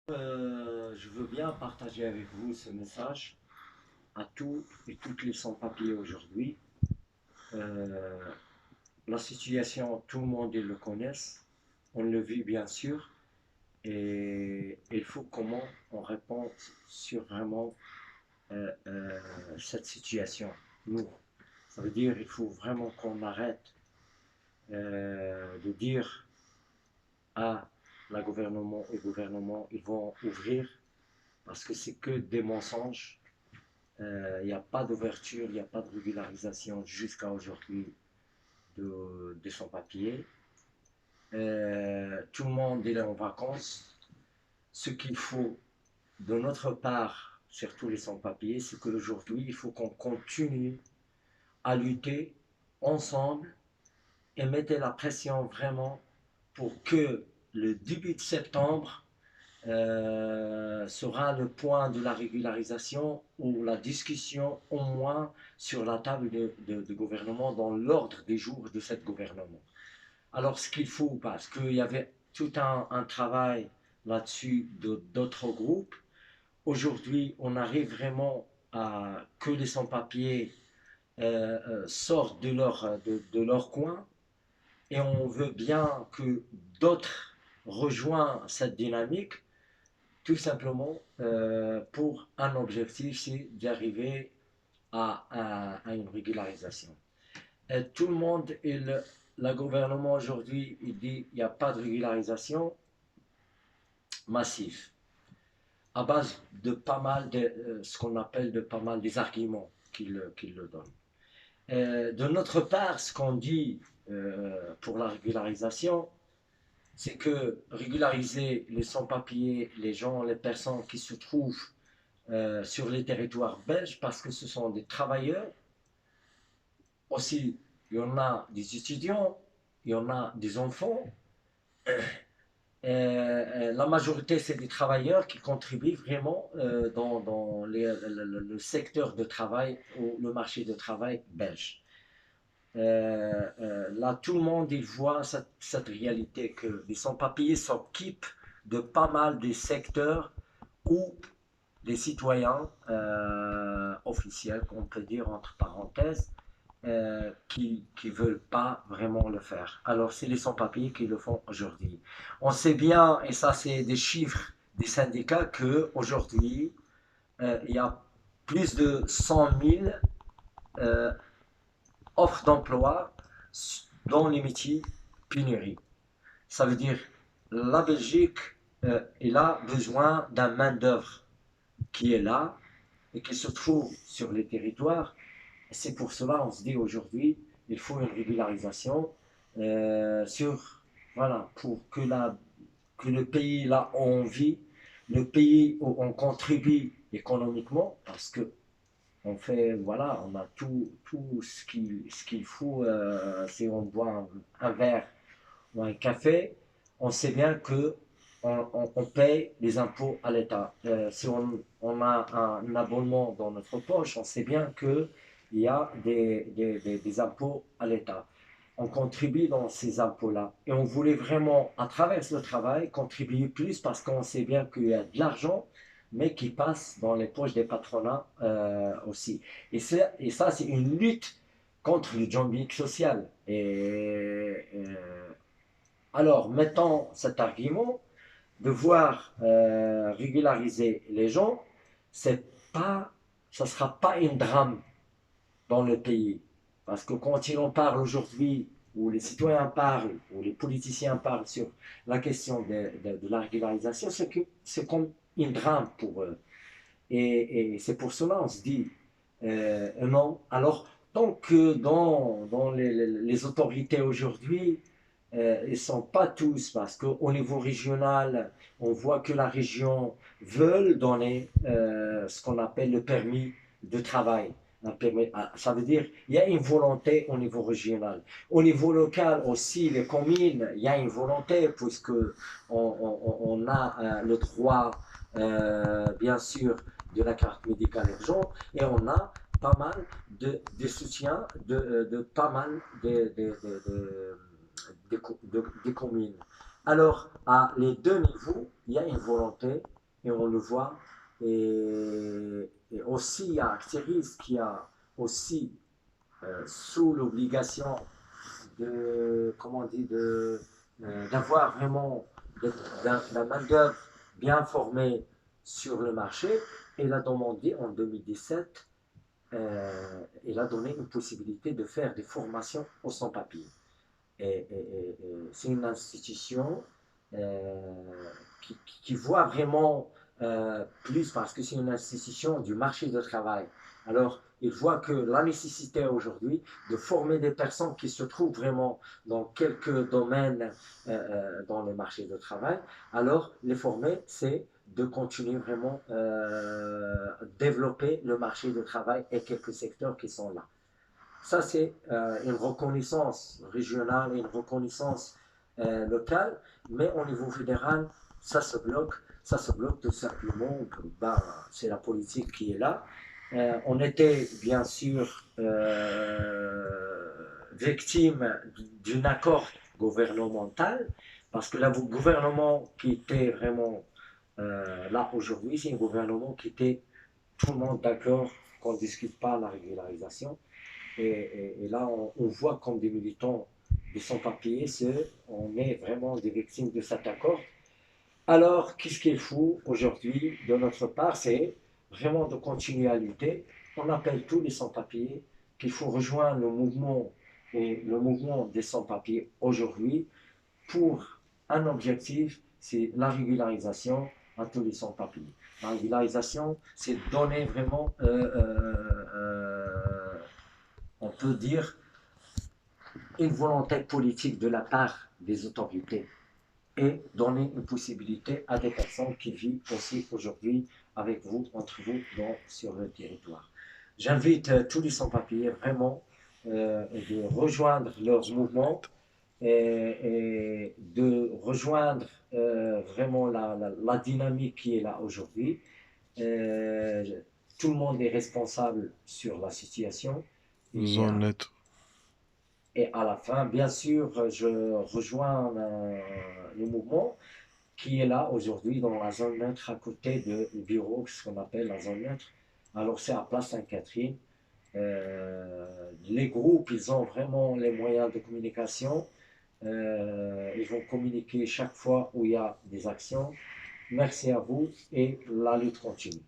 Je veux bien partager avec vous ce message à tous et toutes les sans-papiers aujourd'hui. Euh, la situation, tout le monde le connaît, on le vit bien sûr, et il faut comment on répond sur vraiment cette situation. Nous, ça veut dire il faut vraiment qu'on arrête de dire à la gouvernement et gouvernement, ils vont ouvrir parce que c'est que des mensonges. Il n'y a pas d'ouverture, il n'y a pas de régularisation jusqu'à aujourd'hui de son papier. Tout le monde est en vacances. Ce qu'il faut de notre part, surtout les sans-papiers, c'est qu'aujourd'hui, il faut qu'on continue à lutter ensemble et mettre la pression vraiment pour que le début de septembre sera le point de la régularisation ou la discussion au moins sur la table de gouvernement dans l'ordre des jours de ce gouvernement. Alors ce qu'il faut, parce qu'il y avait tout un travail là-dessus d'autres groupes, aujourd'hui on arrive vraiment à que les sans-papiers sortent de leur coin et on veut bien que d'autres rejoignent cette dynamique tout simplement pour un objectif, c'est d'arriver à une régularisation. Et tout le monde, le gouvernement aujourd'hui, il dit qu'il n'y a pas de régularisation massive, à base de pas mal de ce qu'on appelle de pas mal des arguments qu'il le donne. De notre part, ce qu'on dit pour la régularisation, c'est que régulariser les sans-papiers, les gens, les personnes qui se trouvent sur les territoires belges parce que ce sont des travailleurs. Aussi, il y en a des étudiants, il y en a des enfants. La majorité, c'est des travailleurs qui contribuent vraiment dans le secteur de travail ou le marché de travail belge. Là, tout le monde il voit cette réalité que les sans-papiers s'occupent de pas mal des secteurs où des citoyens officiels, on peut dire entre parenthèses, qui ne veulent pas vraiment le faire. Alors, c'est les sans-papiers qui le font aujourd'hui. On sait bien, et ça c'est des chiffres des syndicats, qu'aujourd'hui, il y a plus de 100 000 euh, offres d'emploi dans les métiers pénurie. Ça veut dire la Belgique, elle a besoin d'un main-d'œuvre qui est là et qui se trouve sur les territoires. C'est pour cela qu'on se dit aujourd'hui, il faut une régularisation sur, voilà, pour que le pays là où on vit, le pays où on contribue économiquement, parce que on fait, voilà, on a tout ce qu'il faut, si on boit un verre ou un café, on sait bien que on paye les impôts à l'État. Si on a un abonnement dans notre poche, on sait bien qu'il y a des impôts à l'État. On contribue dans ces impôts-là. Et on voulait vraiment, à travers le travail, contribuer plus parce qu'on sait bien qu'il y a de l'argent, mais qui passe dans les poches des patronats aussi. Et ça c'est une lutte contre le dumping social. Alors, mettons cet argument, devoir régulariser les gens, c'est pas, ça ne sera pas un drame dans le pays. Parce que quand ils en parlent aujourd'hui, ou les citoyens parlent, ou les politiciens parlent sur la question de la régularisation, c'est comme un drame pour eux. Et c'est pour cela qu'on se dit non. Alors, tant que dans les autorités aujourd'hui, ils ne sont pas tous, parce qu'au niveau régional, on voit que la région veut donner ce qu'on appelle le permis de travail. Ça veut dire qu'il y a une volonté au niveau régional. Au niveau local aussi, les communes, il y a une volonté puisque on a le droit, bien sûr, de la carte médicale urgente et on a pas mal de soutien de pas mal de communes. Alors, à les deux niveaux, il y a une volonté, et on le voit. Et aussi, il y a Actiris qui a aussi, sous l'obligation de, comment on dit, d'avoir vraiment la main-d'œuvre bien formée sur le marché. Et l'a demandé en 2017, il a donné une possibilité de faire des formations aux sans-papiers. C'est une institution euh, qui voit vraiment plus, parce que c'est une institution du marché du travail. Alors, il voit que la nécessité aujourd'hui de former des personnes qui se trouvent vraiment dans quelques domaines dans le marché du travail, alors les former, c'est de continuer vraiment développer le marché du travail et quelques secteurs qui sont là. Ça, c'est une reconnaissance régionale et une reconnaissance locale, mais au niveau fédéral, ça se bloque. Ça se bloque tout simplement. Ben, c'est la politique qui est là. On était bien sûr victime d'un accord gouvernemental, parce que le gouvernement qui était vraiment là aujourd'hui, c'est un gouvernement qui était tout le monde d'accord qu'on ne discute pas la régularisation. Et là, on voit comme des militants de sans-papiers, on est vraiment des victimes de cet accord. Alors, qu'est-ce qu'il faut aujourd'hui de notre part? C'est vraiment de continuer à lutter. On appelle tous les sans-papiers qu'il faut rejoindre le mouvement et le mouvement des sans-papiers aujourd'hui pour un objectif, c'est la régularisation à tous les sans-papiers. La régularisation, c'est donner vraiment on peut dire, une volonté politique de la part des autorités et donner une possibilité à des personnes qui vivent aussi aujourd'hui avec vous, entre vous, sur le territoire. J'invite tous les sans-papiers vraiment de rejoindre leur mouvement et de rejoindre vraiment la dynamique qui est là aujourd'hui. Euh, Tout le monde est responsable sur la situation et Zone neutre. et à la fin, bien sûr, je rejoins le mouvement qui est là aujourd'hui dans la zone neutre à côté du bureau, ce qu'on appelle la zone neutre. Alors c'est à Place Sainte-Catherine. Les groupes, ils ont vraiment les moyens de communication. Ils vont communiquer chaque fois où il y a des actions. Merci à vous et la lutte continue.